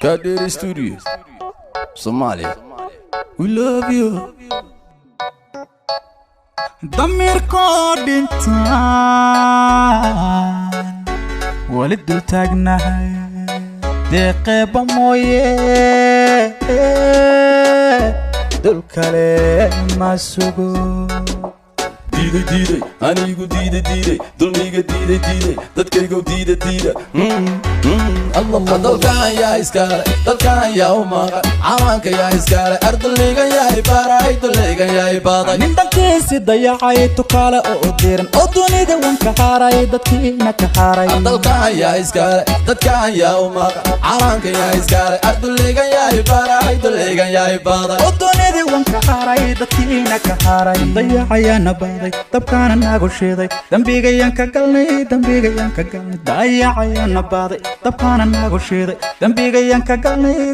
Kaderi Studio, Somalia. We love you. ضميركو دينتان ولد تاغناهاي دقيبة مويه دول كالي ما سوغو Diide, anigu diide, dulmiga diide, dadkaygu diide. Allah dalkan yaa iskale, dalkan yaa umaqa, cawanka yaa iskale, ardayga yaa ibaray, dulayga yaa ibaday. nin dalkiisi dayacay tukaale oo diran oo dunida wanka haaray dadkiina ka haaray. Dalkan yaa iskale, dadkan yaa umaqa, cawanka yaa iskale, ardayga yaa ibaray, dulayga yaa ibaday. oo dunida wanka haaray dadkiina ka haaray. Dayacayana baaday dabkaana nagu shiiday dambigayan ka galnay dayacayana baaday dabkaana nagu shiiday dambigayan ka galnay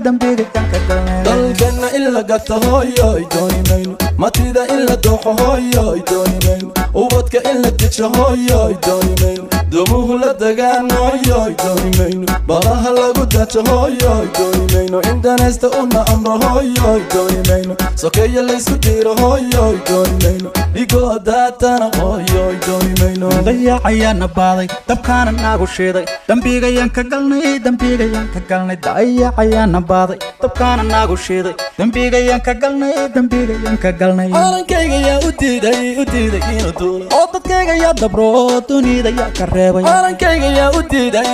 dalkana illa gata hooyoy dooni mayno matida illa dooxo hooyoy dooni mayno ubadka illa dejo hooyoy dooni mayno dumuhu la dagaan hooyoy dooni mayno badaha lagu dajo hooyoy dooni mayno indanaysta una amro hooyoy dooni mayno sokeeya laysku diiro hooyoy dooni mayno igoo daatana hooyoy dooni mayno dayacayana baaday dabkaana nagu shiiday dambigayan ka galnay dayacayana baaday dabkaana nagu shiiday dambigayan ka galnay calankayga yaa u diiday inuu duulo oo dadkayga yaa dabro dunida yaa ka reebay calankayga yaa u diiday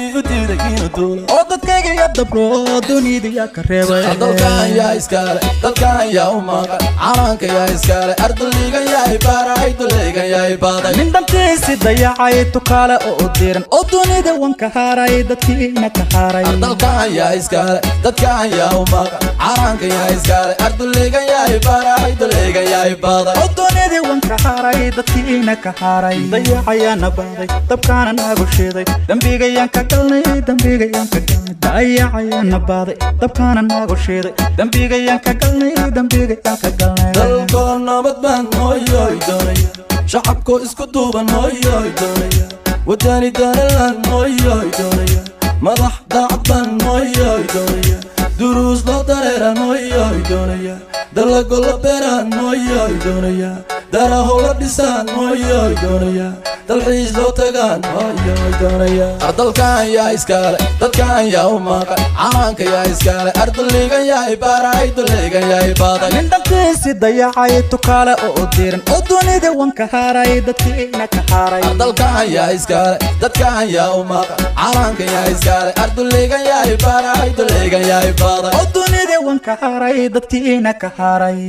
inuu duulo oo dadkayga yaa dabro dunida yaa ka reebay dalkan yaa iskale dalkan yaa umaqa calanka yaa iskale ardayga yaa ibaray dulayga yaa ibaday nin dalkiisi dayacay tukaale oo diran oo dunida wanka haaray dadkiina ka haaray dalkan yaa iskale dadkan yaa umaqa calanka yaa iskale ardayga yaa ibaray dulayga yaa ibaday oo dunida wanka haaray dadkiina ka haaray dayacayana baaday dabkaana nagu shiiday dambigayan ka galnay dayacayana baaday dabkaana nagu shiiday dambigayan ka galnay dalkoo nabad baan hooyoy doonaya shacabkoo isku duuban hooyoy doonaya wadani danalan hooyoy doonaya madax daacad baan hooyoy doonaya duruus loo dareeran hooyoy doonaya dalago la beeraan hooyoy doonaya daraho la dhisaan hooyoy doonaya dalxiis loo tagaan hooyoy doonaya dalkan yaa iskale dadkan yaa umaqa calanka yaa iskale ardayga yaa ibaray dulayga yaa ibaday nin dalkiisi dayacay tukaale oo diran oo dunida wanka haaray dadkiina ka haaray dalkan yaa iskale dadkan yaa umaqa calanka yaa iskale ardayga yaa ibaray dulayga yaa ibaday oo dunida wanka haaray dadkiina ka haaray